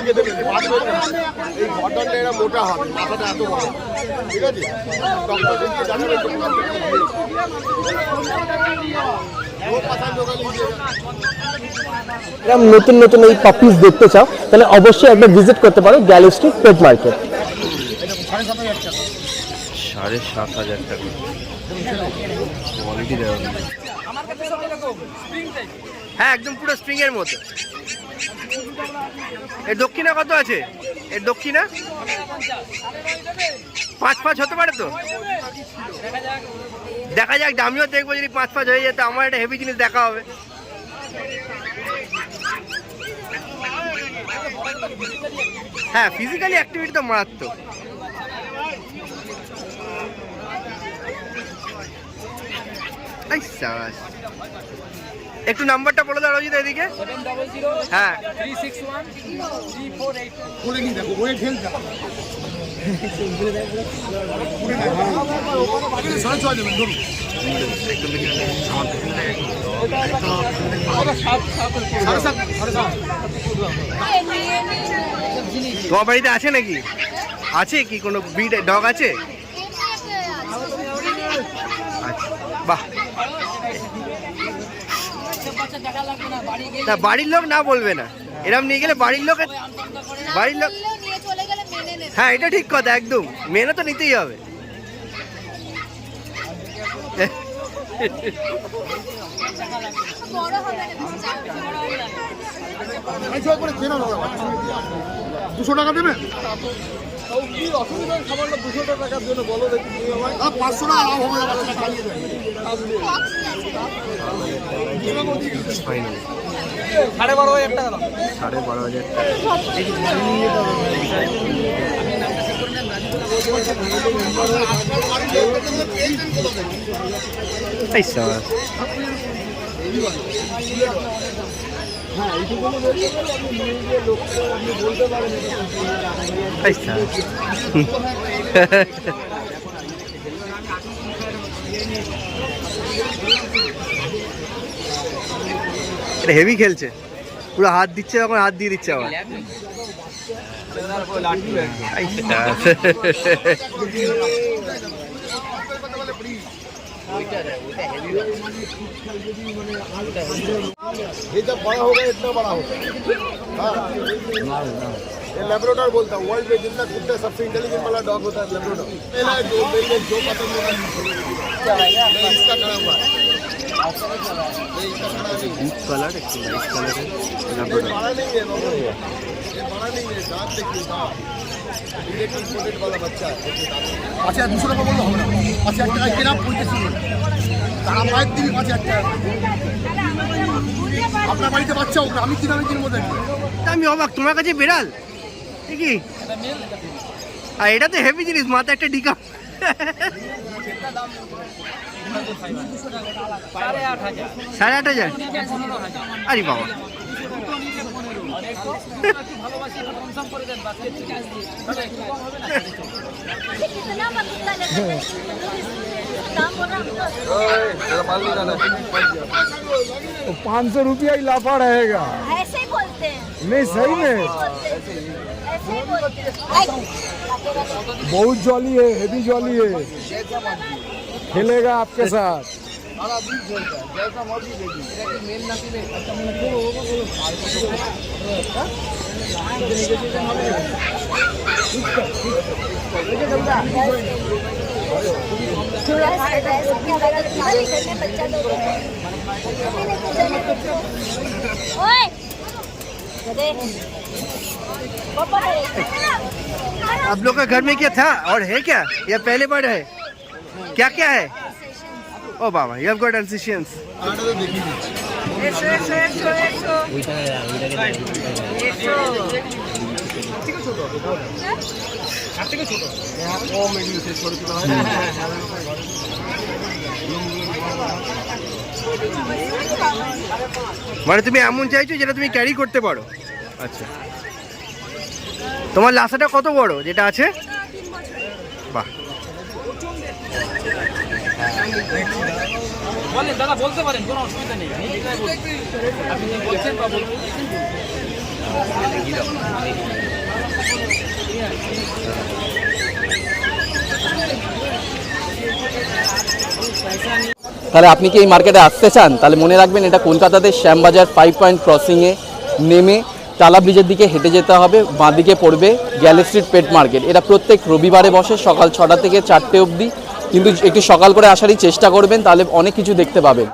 কেটে দেবে, এই ঘটনাটা এরা মোটা হবে, মাথাটা এত বড়, ঠিক আছে? ডক্টর দেখিয়ে জানাবে একটু এরকম নতুন নতুন এই পাপিস দেখতে চাও তাহলে অবশ্যই একবার ভিজিট করতে পারো গ্যালো স্ট্রিট পেট মার্কেট। 7,500 টাকা কোয়ালিটি দেওয়া। হ্যাঁ একদম পুরো স্প্রিং এর মতো। এর দক্ষিণা কত আছে? এর দক্ষিণা 5-5 হতে পারে তো, দেখা যাক। আমিও দেখবো যদি 5-5 হয়ে যেত, আমার একটা হেভি জিনিস দেখা হবে। হ্যাঁ ফিজিক্যালি অ্যাক্টিভিটি তো মারাত্মক। একটু নাম্বারটা বলে দাও রোজিত এদিকে। হ্যাঁ 361-348 খুলে নিয়ে দেখো, ওয়ে ঠেলটা সাড়ে 6 দেবেন ধরুন। তোমার বাড়িতে আছে নাকি? আছে কি কোনো ব্রিড ডগ আছে? আচ্ছা বাহ। না বাড়ির লোক না বলবে না, এরম নিয়ে গেলে বাড়ির লোক হ্যাঁ এটা ঠিক কথা একদম, মেনে তো নিতেই হবে। $200 দেবেন? 500 টাকা লাভ হবে, চালিয়ে দেবেন। 12,500 টাকা। 12,500 হেভি খেলছে, পুরো হাত দিচ্ছে, যখন হাত দিয়ে দিচ্ছে আবার। ये जब बड़ा होगा इतना बड़ा होगा। हाँ ये लेब्राडोर बोलता हूँ, वर्ल्ड में जितना कुत्ते सबसे इंटेलिजेंट वाला डॉग होता है लेब्राडोर। जो पसंद होगा इसका खड़ा हुआ है, कलर है, बड़ा नहीं है बाबू, ये बड़ा नहीं है, दांत देखिए दांत, इलेक्ट्रिक वाला बच्चा है। अच्छा 200 টাকা বললো হবে না, 5,000 টাকা কেনা পড়তেছি, তারা মায়ের দিবি 5,000 টাকা। আপনার বাড়িতে বাচ্চা হোক, আমি কিভাবে কিনবো দেখি? আমি অবাক, তোমার কাছে বেড়াল ঠিকই, আর এটা তো হেভি জিনিস, মাথা একটা ডিকা। 8,500 আরে বাবা। ₹500 ही लाफा रहेगा। ऐसे ही बोलते हैं। नहीं सही में ऐसे ही बोलते हैं। बहुत जॉली है, हेवी जॉली है, खेलेगा आपके साथ। आप लोग का घर में क्या था और है क्या, या पहले बार है? क्या क्या है? ओ बाबा, you have got Alsatians. মানে তুমি এমন চাইছো যেটা তুমি ক্যারি করতে পারো। আচ্ছা, তোমার লাসাটা কত বড় যেটা আছে? বাহ, বলেন দাদা, বলতে পারেন, কোনো অসুবিধা নেই। আপনি বলছেন বা বলছেন তাহলে আপনি কি এই মার্কেটে আসতে চান, তাহলে মনে রাখবেন এটা কলকাতাতে শ্যামবাজার 5 পয়েন্ট ক্রসিংয়ে নেমে টালা ব্রিজের দিকে হেঁটে যেতে হবে, বাঁদিকে পড়বে গ্যালি স্ট্রিট পেট মার্কেট। এটা প্রত্যেক রবিবারে বসে সকাল 6টা থেকে 4টে অবধি, কিন্তু একটু সকাল করে আসারই চেষ্টা করবেন, তাহলে অনেক কিছু দেখতে পাবেন।